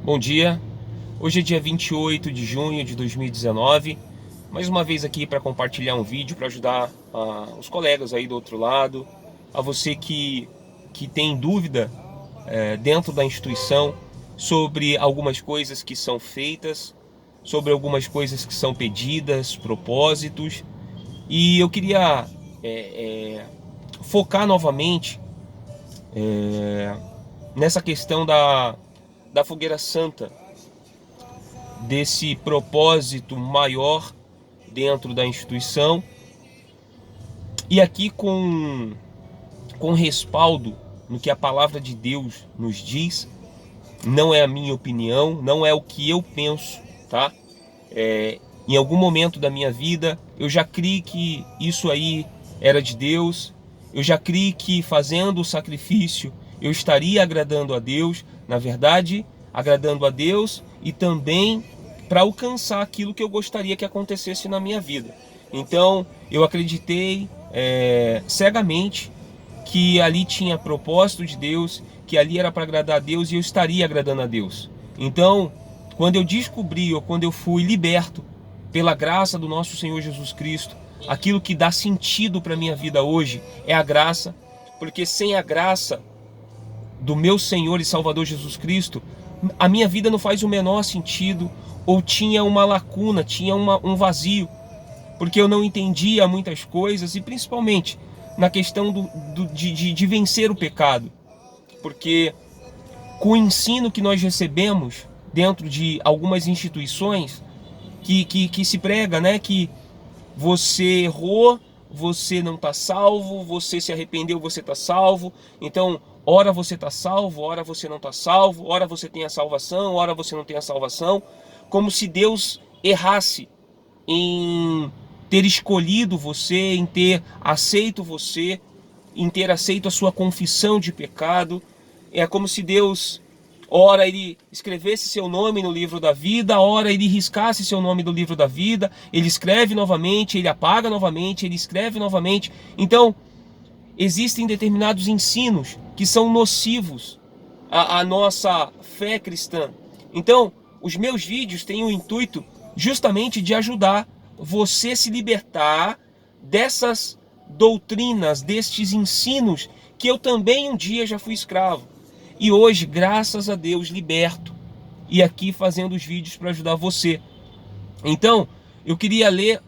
Bom dia, hoje é dia 28 de junho de 2019, mais uma vez aqui para compartilhar um vídeo para ajudar os colegas aí do outro lado, a você que tem dúvida dentro da instituição sobre algumas coisas que são feitas, sobre algumas coisas que são pedidas, propósitos, e eu queria focar novamente nessa questão da fogueira santa, desse propósito maior dentro da instituição, e aqui com respaldo no que a palavra de Deus nos diz. Não é a minha opinião, não é o que eu penso, tá? Em algum momento da minha vida eu já criei que isso aí era de Deus, eu já criei que fazendo o sacrifício eu estaria agradando a Deus, na verdade agradando a Deus e também para alcançar aquilo que eu gostaria que acontecesse na minha vida. Então eu acreditei cegamente que ali tinha propósito de Deus, que ali era para agradar a Deus e eu estaria agradando a Deus. Então, quando eu descobri, ou quando eu fui liberto pela graça do nosso Senhor Jesus Cristo, aquilo que dá sentido para a minha vida hoje é a graça, porque sem a graça do meu Senhor e Salvador Jesus Cristo, a minha vida não faz o menor sentido, ou tinha uma lacuna, tinha um vazio, porque eu não entendia muitas coisas, e principalmente na questão de vencer o pecado, porque com o ensino que nós recebemos dentro de algumas instituições que se prega, né, que você errou, você não está salvo, você se arrependeu, você está salvo. Então, ora você está salvo, ora você não está salvo, ora você tem a salvação, ora você não tem a salvação, como se Deus errasse em ter escolhido você, em ter aceito você, em ter aceito a sua confissão de pecado. É como se Deus, ora ele escrevesse seu nome no livro da vida, ora ele riscasse seu nome do livro da vida, ele escreve novamente, ele apaga novamente, ele escreve novamente. Então, existem determinados ensinos que são nocivos à nossa fé cristã. Então, os meus vídeos têm o intuito justamente de ajudar você se libertar dessas doutrinas, destes ensinos que eu também um dia já fui escravo. E hoje, graças a Deus, liberto. E aqui fazendo os vídeos para ajudar você. Então, eu queria ler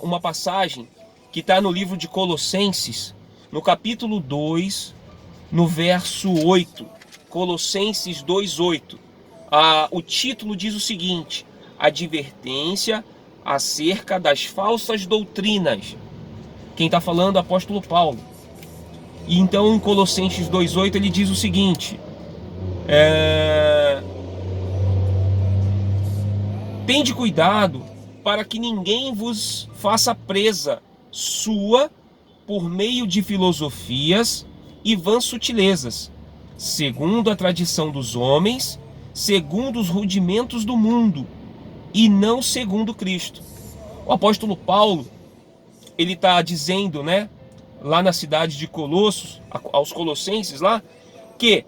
uma passagem que está no livro de Colossenses, no capítulo 2, no verso 8. Colossenses 2:8. O título diz o seguinte: advertência acerca das falsas doutrinas. Quem está falando é o apóstolo Paulo. E então em Colossenses 2:8 ele diz o seguinte: tende cuidado para que ninguém vos faça presa sua por meio de filosofias e vãs sutilezas, segundo a tradição dos homens, segundo os rudimentos do mundo, e não segundo Cristo. O apóstolo Paulo, ele está dizendo, né, lá na cidade de Colossos, aos colossenses lá, que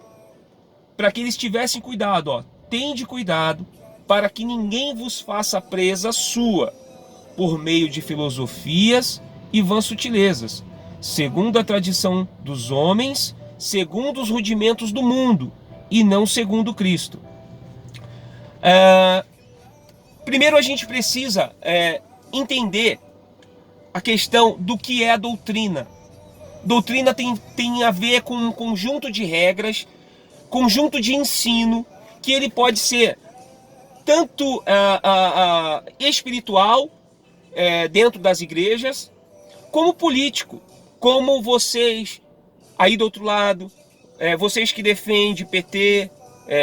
para que eles tivessem cuidado, tende cuidado para que ninguém vos faça presa sua por meio de filosofias e vãs sutilezas, segundo a tradição dos homens, segundo os rudimentos do mundo, e não segundo Cristo. Primeiro a gente precisa entender a questão do que é a doutrina. Doutrina tem a ver com um conjunto de regras, conjunto de ensino, que ele pode ser tanto espiritual, dentro das igrejas, como político, como vocês aí do outro lado, vocês que defendem PT,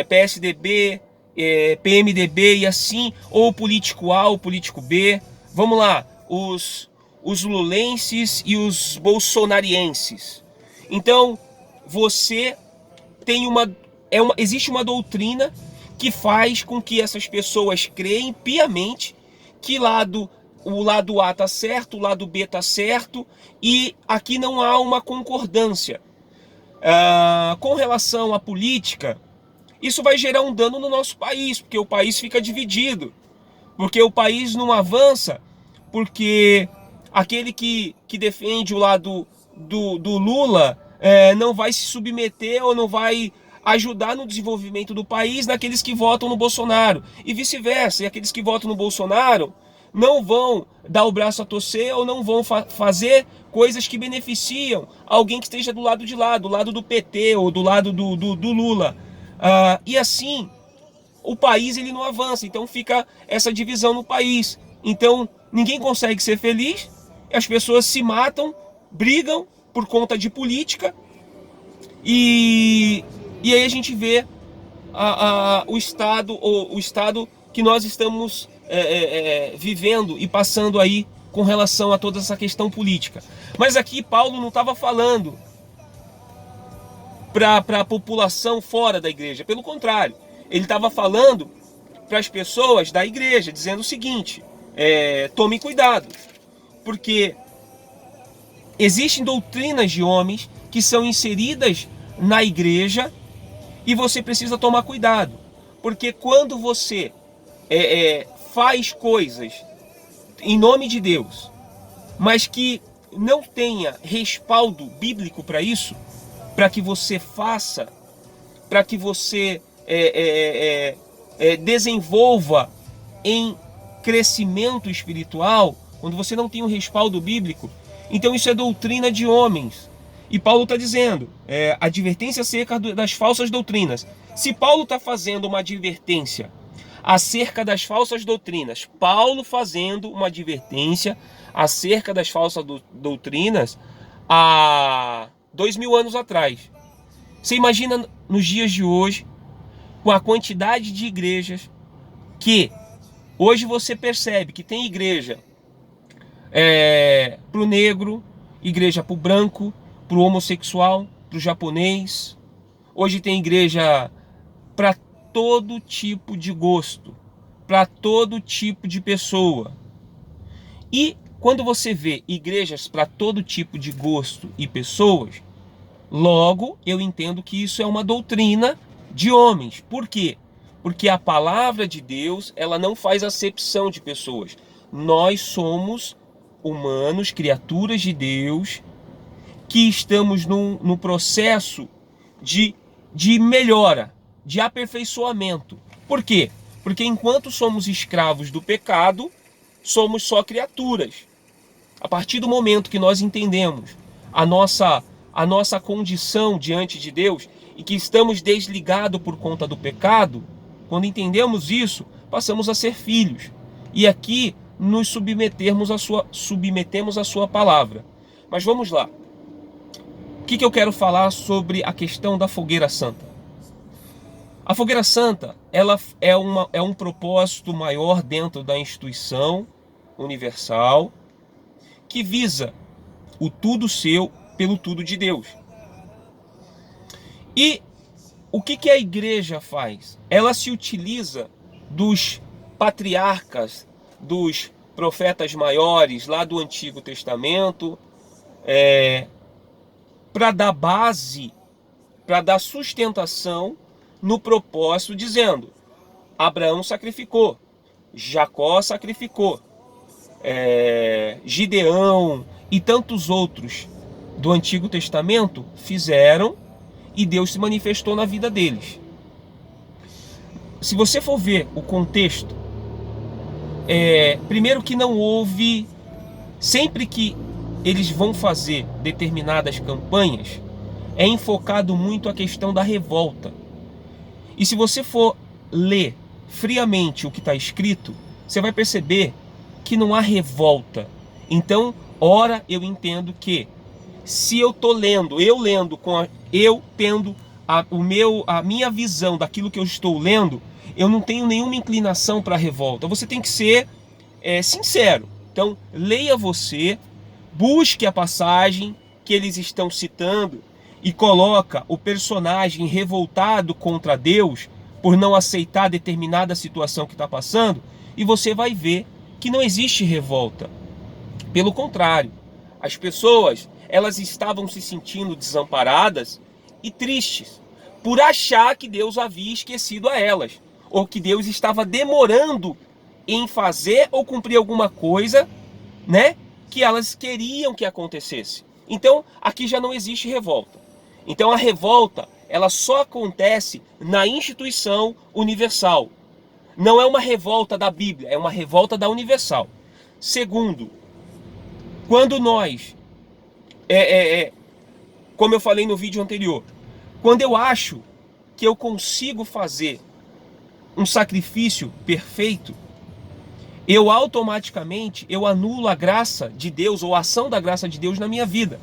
PSDB, PMDB e assim, ou político A ou político B. Vamos lá, os lulenses e os bolsonarienses. Então, você tem existe uma doutrina que faz com que essas pessoas creem piamente que o lado A está certo, o lado B está certo, e aqui não há uma concordância. Com relação à política, isso vai gerar um dano no nosso país, porque o país fica dividido, porque o país não avança, porque aquele que defende o lado do Lula não vai se submeter ou não vai ajudar no desenvolvimento do país naqueles que votam no Bolsonaro, e vice-versa, e aqueles que votam no Bolsonaro não vão dar o braço a torcer ou não vão fazer coisas que beneficiam alguém que esteja do lado de lá, do lado do PT ou do lado do Lula. E assim, o país ele não avança, então fica essa divisão no país. Então ninguém consegue ser feliz, as pessoas se matam, brigam por conta de política, e aí a gente vê o estado que nós estamos vivendo e passando aí com relação a toda essa questão política. Mas aqui Paulo não estava falando para a população fora da igreja, pelo contrário, ele estava falando para as pessoas da igreja, dizendo o seguinte: tome cuidado, porque existem doutrinas de homens que são inseridas na igreja e você precisa tomar cuidado, porque quando você faz coisas em nome de Deus, mas que não tenha respaldo bíblico para isso, para que você faça, para que você desenvolva em crescimento espiritual, quando você não tem um respaldo bíblico, então isso é doutrina de homens. E Paulo está dizendo, advertência acerca das falsas doutrinas. Se Paulo está fazendo uma advertência acerca das falsas doutrinas, Paulo fazendo uma advertência acerca das falsas doutrinas há 2000 anos atrás. Você imagina nos dias de hoje, com a quantidade de igrejas que hoje você percebe que tem igreja para o negro, igreja para o branco, para o homossexual, para o japonês. Hoje tem igreja para todo tipo de gosto, para todo tipo de pessoa. E quando você vê igrejas para todo tipo de gosto e pessoas, logo eu entendo que isso é uma doutrina de homens. Por quê? Porque a palavra de Deus, ela não faz acepção de pessoas. Nós somos humanos, criaturas de Deus, que estamos no processo de melhora, de aperfeiçoamento. Por quê? Porque enquanto somos escravos do pecado, somos só criaturas. A partir do momento que nós entendemos a nossa condição diante de Deus e que estamos desligados por conta do pecado, quando entendemos isso, passamos a ser filhos. E aqui nos submetemos à sua palavra. Mas vamos lá. O que eu quero falar sobre a questão da fogueira santa? A fogueira santa, ela é um propósito maior dentro da instituição universal, que visa o tudo seu pelo tudo de Deus. E o que a igreja faz? Ela se utiliza dos patriarcas, dos profetas maiores lá do Antigo Testamento, para dar base, para dar sustentação no propósito, dizendo: Abraão sacrificou, Jacó sacrificou, Gideão e tantos outros do Antigo Testamento fizeram, e Deus se manifestou na vida deles. Se você for ver o contexto, primeiro que não houve, sempre que eles vão fazer determinadas campanhas, é enfocado muito a questão da revolta. E se você for ler friamente o que está escrito, você vai perceber que não há revolta. Então, ora, eu entendo que se eu estou lendo, eu tendo a minha visão daquilo que eu estou lendo, eu não tenho nenhuma inclinação para a revolta. Você tem que ser sincero. Então, leia você, busque a passagem que eles estão citando e coloca o personagem revoltado contra Deus por não aceitar determinada situação que está passando, e você vai ver que não existe revolta. Pelo contrário, as pessoas, elas estavam se sentindo desamparadas e tristes, por achar que Deus havia esquecido a elas, ou que Deus estava demorando em fazer ou cumprir alguma coisa, né, que elas queriam que acontecesse. Então, aqui já não existe revolta. Então, a revolta, ela só acontece na instituição universal. Não é uma revolta da Bíblia, é uma revolta da universal. Segundo, quando nós, como eu falei no vídeo anterior, quando eu acho que eu consigo fazer um sacrifício perfeito, eu automaticamente anulo a graça de Deus ou a ação da graça de Deus na minha vida.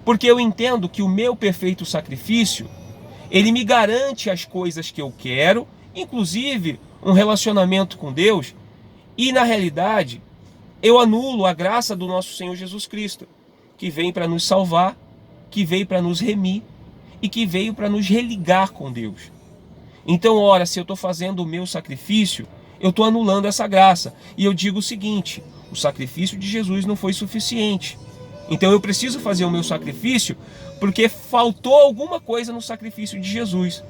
Porque eu entendo que o meu perfeito sacrifício, ele me garante as coisas que eu quero, inclusive um relacionamento com Deus, e na realidade eu anulo a graça do nosso Senhor Jesus Cristo, que vem para nos salvar, que veio para nos remir e que veio para nos religar com Deus. Então, ora, se eu estou fazendo o meu sacrifício, eu estou anulando essa graça. E eu digo o seguinte: o sacrifício de Jesus não foi suficiente. Então eu preciso fazer o meu sacrifício porque faltou alguma coisa no sacrifício de Jesus.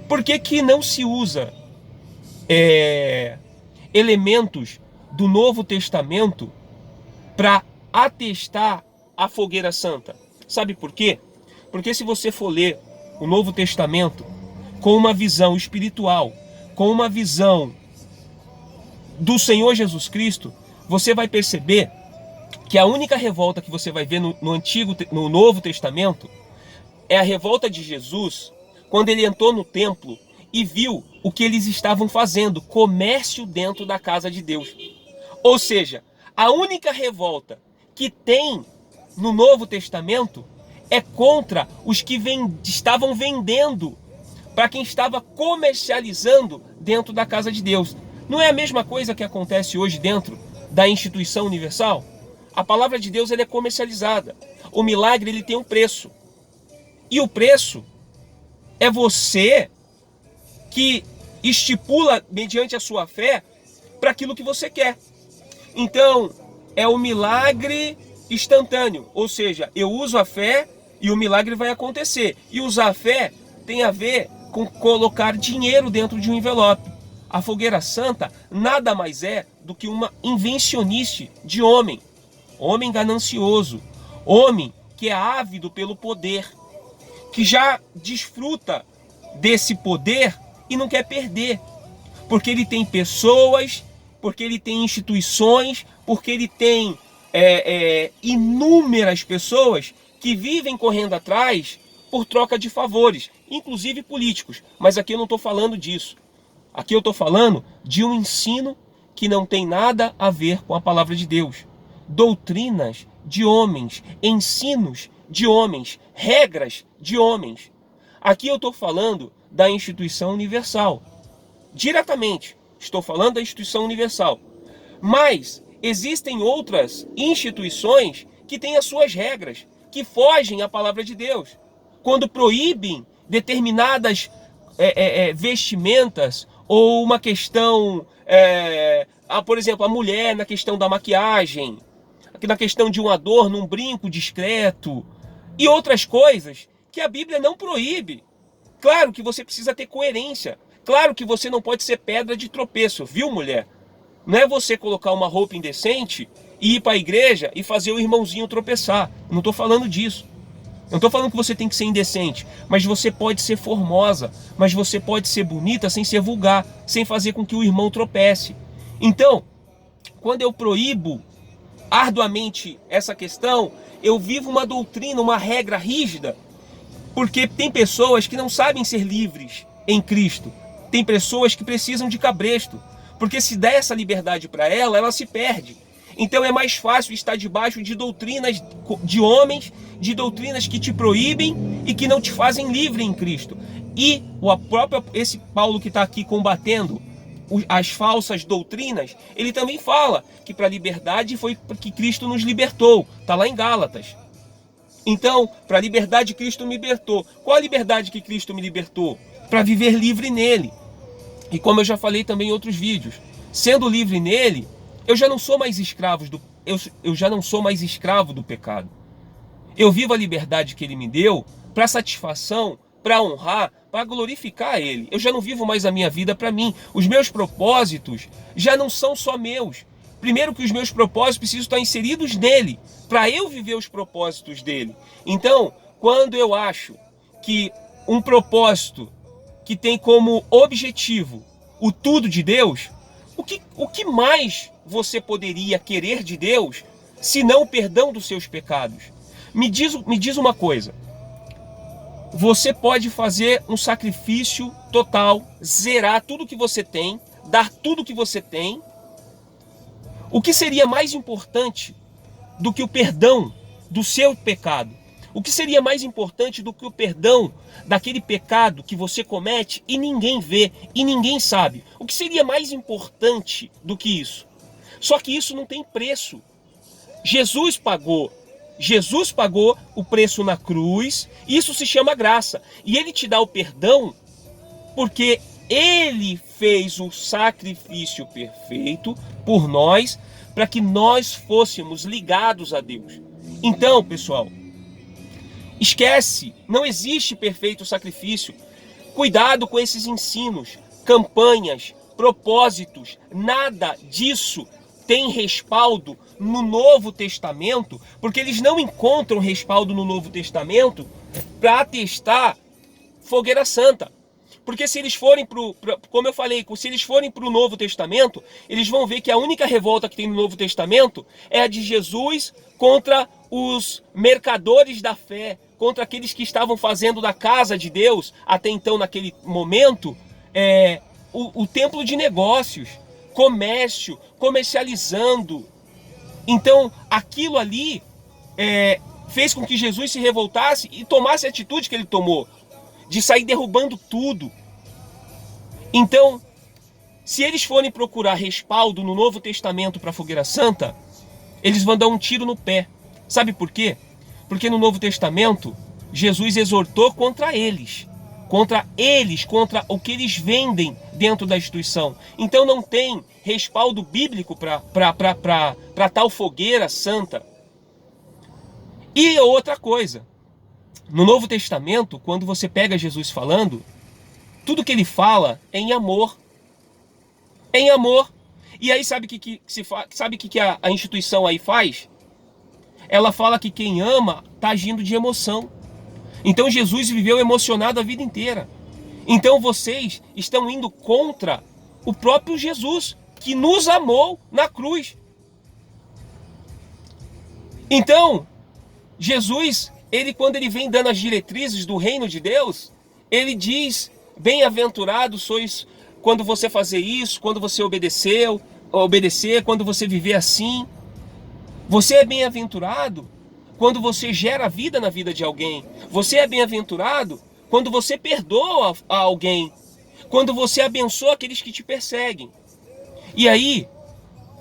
Por que que não se usa elementos do Novo Testamento para atestar a fogueira santa? Sabe por quê? Porque se você for ler o Novo Testamento com uma visão espiritual, com uma visão do Senhor Jesus Cristo, você vai perceber que a única revolta que você vai ver no Novo Testamento é a revolta de Jesus quando ele entrou no templo e viu o que eles estavam fazendo, comércio dentro da casa de Deus. Ou seja, a única revolta que tem no Novo Testamento é contra os que estavam vendendo para quem estava comercializando dentro da casa de Deus. Não é a mesma coisa que acontece hoje dentro da instituição universal? A palavra de Deus, ela é comercializada. O milagre, ele tem um preço. E o preço é você que estipula, mediante a sua fé, para aquilo que você quer. Então, é o milagre instantâneo. Ou seja, eu uso a fé e o milagre vai acontecer. E usar a fé tem a ver com colocar dinheiro dentro de um envelope. A fogueira santa nada mais é do que uma invencionice de homem. Homem ganancioso, homem que é ávido pelo poder, que já desfruta desse poder e não quer perder, porque ele tem pessoas, porque ele tem instituições, porque ele tem inúmeras pessoas que vivem correndo atrás por troca de favores, inclusive políticos. Mas aqui eu não estou falando disso. Aqui eu estou falando de um ensino que não tem nada a ver com a palavra de Deus. Doutrinas de homens, ensinos de homens, regras de homens. Aqui eu estou falando da instituição universal. Diretamente, estou falando da instituição universal. Mas existem outras instituições que têm as suas regras, que fogem à palavra de Deus. Quando proíbem determinadas vestimentas, ou uma questão, por exemplo, a mulher na questão da maquiagem, na questão de um adorno, um brinco discreto, e outras coisas que a Bíblia não proíbe. Claro que você precisa ter coerência. Claro que você não pode ser pedra de tropeço, viu, mulher? Não é você colocar uma roupa indecente e ir para a igreja e fazer o irmãozinho tropeçar. Não estou falando disso. Eu não estou falando que você tem que ser indecente, mas você pode ser formosa, mas você pode ser bonita sem ser vulgar, sem fazer com que o irmão tropece. Então, quando eu proíbo arduamente essa questão, eu vivo uma doutrina, uma regra rígida, porque tem pessoas que não sabem ser livres em Cristo. Tem pessoas que precisam de cabresto, porque se der essa liberdade para ela, ela se perde. Então é mais fácil estar debaixo de doutrinas de homens, de doutrinas que te proíbem e que não te fazem livre em Cristo. E esse Paulo que está aqui combatendo as falsas doutrinas, ele também fala que para a liberdade foi que Cristo nos libertou. Está lá em Gálatas. Então, para a liberdade Cristo me libertou. Qual a liberdade que Cristo me libertou? Para viver livre nele. E como eu já falei também em outros vídeos, sendo livre nele, eu já não sou mais escravo do pecado. Eu vivo a liberdade que ele me deu para satisfação, para honrar, para glorificar Ele. Eu já não vivo mais a minha vida para mim. Os meus propósitos já não são só meus. Primeiro que os meus propósitos precisam estar inseridos nele, para eu viver os propósitos dele. Então, quando eu acho que um propósito que tem como objetivo o tudo de Deus, o que mais você poderia querer de Deus, senão o perdão dos seus pecados? Me diz uma coisa. Você pode fazer um sacrifício total, zerar tudo que você tem, dar tudo que você tem. O que seria mais importante do que o perdão do seu pecado? O que seria mais importante do que o perdão daquele pecado que você comete e ninguém vê e ninguém sabe? O que seria mais importante do que isso? Só que isso não tem preço. Jesus pagou o preço na cruz, isso se chama graça. E ele te dá o perdão porque ele fez o sacrifício perfeito por nós, para que nós fôssemos ligados a Deus. Então, pessoal, esquece, não existe perfeito sacrifício. Cuidado com esses ensinos, campanhas, propósitos, nada disso tem respaldo no Novo Testamento, porque eles não encontram respaldo no Novo Testamento para atestar fogueira santa. Porque se eles forem como eu falei, se eles forem para o Novo Testamento, eles vão ver que a única revolta que tem no Novo Testamento é a de Jesus contra os mercadores da fé, contra aqueles que estavam fazendo da casa de Deus, até então naquele momento, o templo de negócios, comércio, comercializando. Então aquilo ali fez com que Jesus se revoltasse e tomasse a atitude que ele tomou, de sair derrubando tudo. Então, se eles forem procurar respaldo no Novo Testamento para a fogueira santa, eles vão dar um tiro no pé. Sabe por quê? Porque no Novo Testamento, Jesus exortou contra eles, contra o que eles vendem dentro da instituição. Então não tem respaldo bíblico para tal fogueira santa. E outra coisa, no Novo Testamento, quando você pega Jesus falando, tudo que ele fala é em amor. É em amor. E aí sabe o que a instituição aí faz? Ela fala que quem ama está agindo de emoção. Então Jesus viveu emocionado a vida inteira. Então vocês estão indo contra o próprio Jesus, que nos amou na cruz. Então, Jesus, quando ele vem dando as diretrizes do reino de Deus, ele diz: bem-aventurado sois quando você fazer isso, quando você obedecer, quando você viver assim. Você é bem-aventurado quando você gera vida na vida de alguém. Você é bem-aventurado quando você perdoa a alguém, quando você abençoa aqueles que te perseguem. E aí,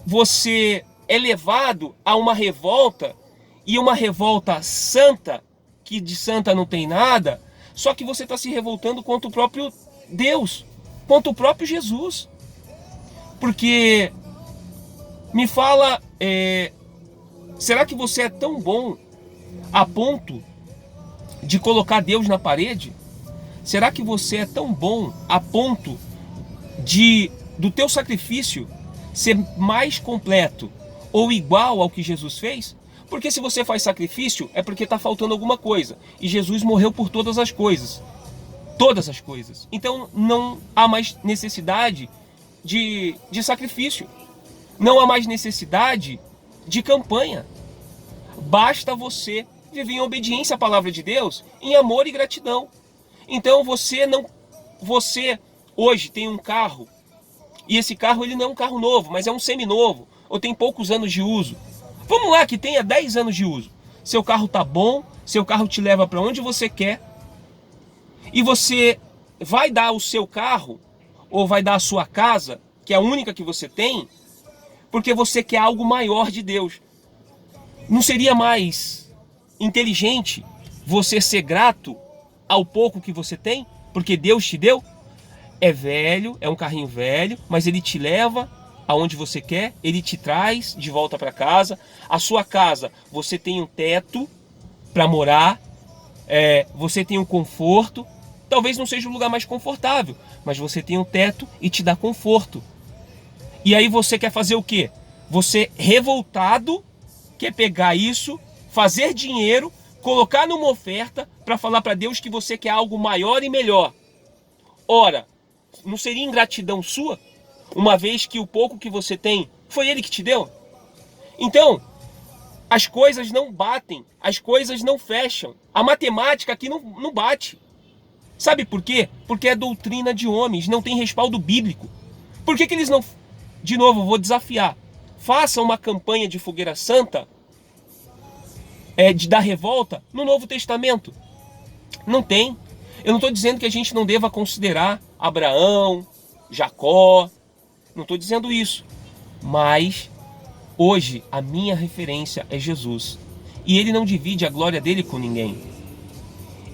você é levado a uma revolta, e uma revolta santa, que de santa não tem nada, só que você está se revoltando contra o próprio Deus, contra o próprio Jesus. Porque, me fala, será que você é tão bom a ponto de colocar Deus na parede? Será que você é tão bom a ponto do teu sacrifício ser mais completo ou igual ao que Jesus fez? Porque se você faz sacrifício, é porque está faltando alguma coisa. E Jesus morreu por todas as coisas. Todas as coisas. Então não há mais necessidade de sacrifício. Não há mais necessidade de campanha. Basta você viver em obediência à palavra de Deus, em amor e gratidão. Então você hoje tem um carro, e esse carro ele não é um carro novo, mas é um seminovo, ou tem poucos anos de uso. Vamos lá, que tenha 10 anos de uso. Seu carro tá bom, seu carro te leva para onde você quer, e você vai dar o seu carro, ou vai dar a sua casa, que é a única que você tem, porque você quer algo maior de Deus. Não seria mais inteligente você ser grato ao pouco que você tem, porque Deus te deu? É velho, é um carrinho velho, mas ele te leva aonde você quer, ele te traz de volta para casa. A sua casa, você tem um teto para morar, você tem um conforto Talvez não seja o lugar mais confortável, mas você tem um teto e te dá conforto. E aí você quer fazer o quê? Você, revoltado, quer pegar isso, fazer dinheiro, colocar numa oferta para falar para Deus que você quer algo maior e melhor. Ora, não seria ingratidão sua? Uma vez que o pouco que você tem foi Ele que te deu? Então, as coisas não batem, as coisas não fecham. A matemática aqui não bate. Sabe por quê? Porque é doutrina de homens, não tem respaldo bíblico. Por que eles não... De novo, vou desafiar. Façam uma campanha de fogueira santa, da revolta, no Novo Testamento. Não tem. Eu não estou dizendo que a gente não deva considerar Abraão, Jacó. Não estou dizendo isso. Mas hoje a minha referência é Jesus. E Ele não divide a glória dele com ninguém.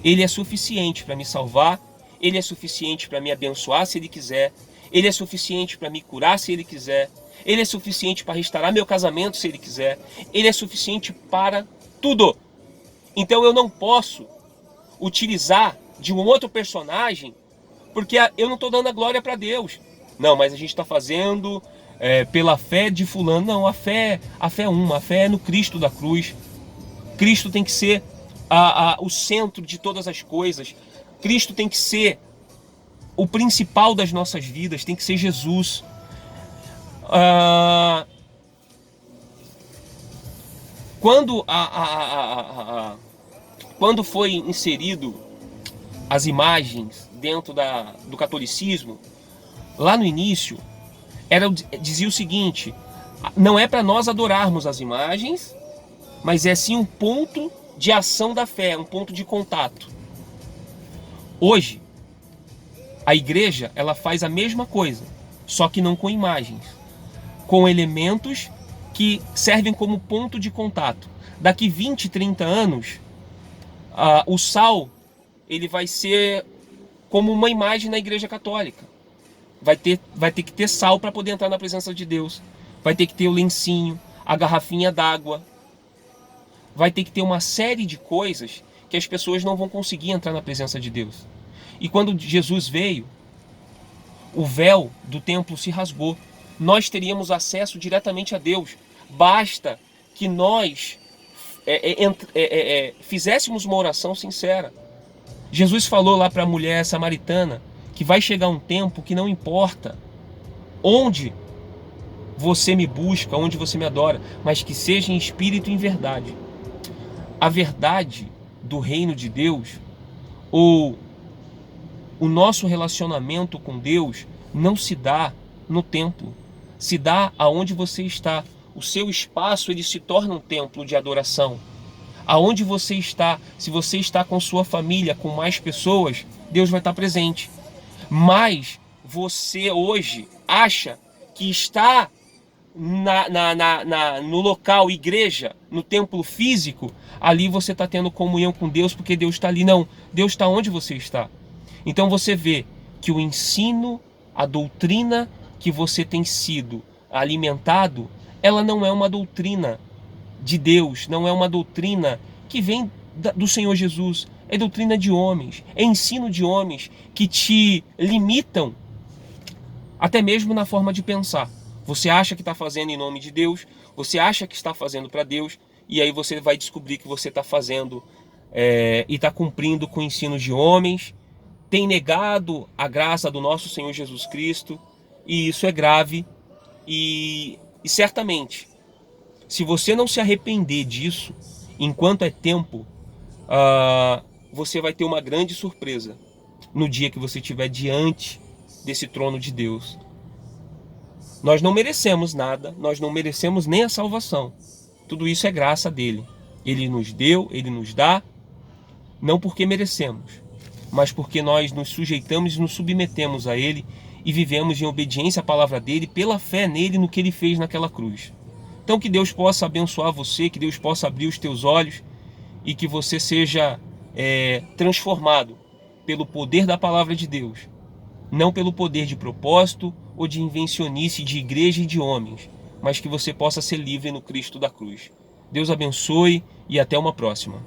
Ele é suficiente para me salvar. Ele é suficiente para me abençoar se Ele quiser. Ele é suficiente para me curar se Ele quiser. Ele é suficiente para restaurar meu casamento se Ele quiser. Ele é suficiente para tudo. Então eu não posso utilizar de um outro personagem porque eu não estou dando a glória para Deus. Não, mas a gente está fazendo pela fé de fulano. Não, a fé é uma. A fé é no Cristo da cruz. Cristo tem que ser o centro de todas as coisas. Cristo tem que ser o principal das nossas vidas, tem que ser Jesus. Quando foi inserido as imagens dentro do catolicismo, lá no início, dizia o seguinte: não é para nós adorarmos as imagens, mas é sim um ponto de ação da fé, um ponto de contato. Hoje, a igreja, ela faz a mesma coisa, só que não com imagens, com elementos que servem como ponto de contato. Daqui 20, 30 anos, o sal, ele vai ser como uma imagem na igreja católica. Vai ter que ter sal para poder entrar na presença de Deus. Vai ter que ter o lencinho, a garrafinha d'água. Vai ter que ter uma série de coisas que as pessoas não vão conseguir entrar na presença de Deus. E quando Jesus veio, o véu do templo se rasgou. Nós teríamos acesso diretamente a Deus. Basta que nós fizéssemos uma oração sincera. Jesus falou lá para a mulher samaritana que vai chegar um tempo que não importa onde você me busca, onde você me adora, mas que seja em espírito e em verdade. A verdade do reino de Deus, ou o nosso relacionamento com Deus, não se dá no templo, se dá aonde você está. O seu espaço, ele se torna um templo de adoração. Aonde você está, se você está com sua família, com mais pessoas, Deus vai estar presente. Mas você hoje acha que está no local, igreja, no templo físico, ali você está tendo comunhão com Deus porque Deus está ali. Não, Deus está onde você está. Então você vê que o ensino, a doutrina que você tem sido alimentado, ela não é uma doutrina de Deus, não é uma doutrina que vem do Senhor Jesus, é doutrina de homens, é ensino de homens que te limitam até mesmo na forma de pensar. Você acha que está fazendo em nome de Deus, você acha que está fazendo para Deus, e aí você vai descobrir que você está fazendo e está cumprindo com o ensino de homens, tem negado a graça do nosso Senhor Jesus Cristo, e isso é grave. E certamente, se você não se arrepender disso, enquanto é tempo, você vai ter uma grande surpresa no dia que você estiver diante desse trono de Deus. Nós não merecemos nada, nós não merecemos nem a salvação. Tudo isso é graça dele. Ele nos deu, ele nos dá, não porque merecemos, mas porque nós nos sujeitamos e nos submetemos a ele e vivemos em obediência à palavra dele, pela fé nele, no que ele fez naquela cruz. Então que Deus possa abençoar você, que Deus possa abrir os teus olhos e que você seja transformado pelo poder da palavra de Deus, não pelo poder de propósito ou de invencionice de igreja e de homens, mas que você possa ser livre no Cristo da cruz. Deus abençoe e até uma próxima.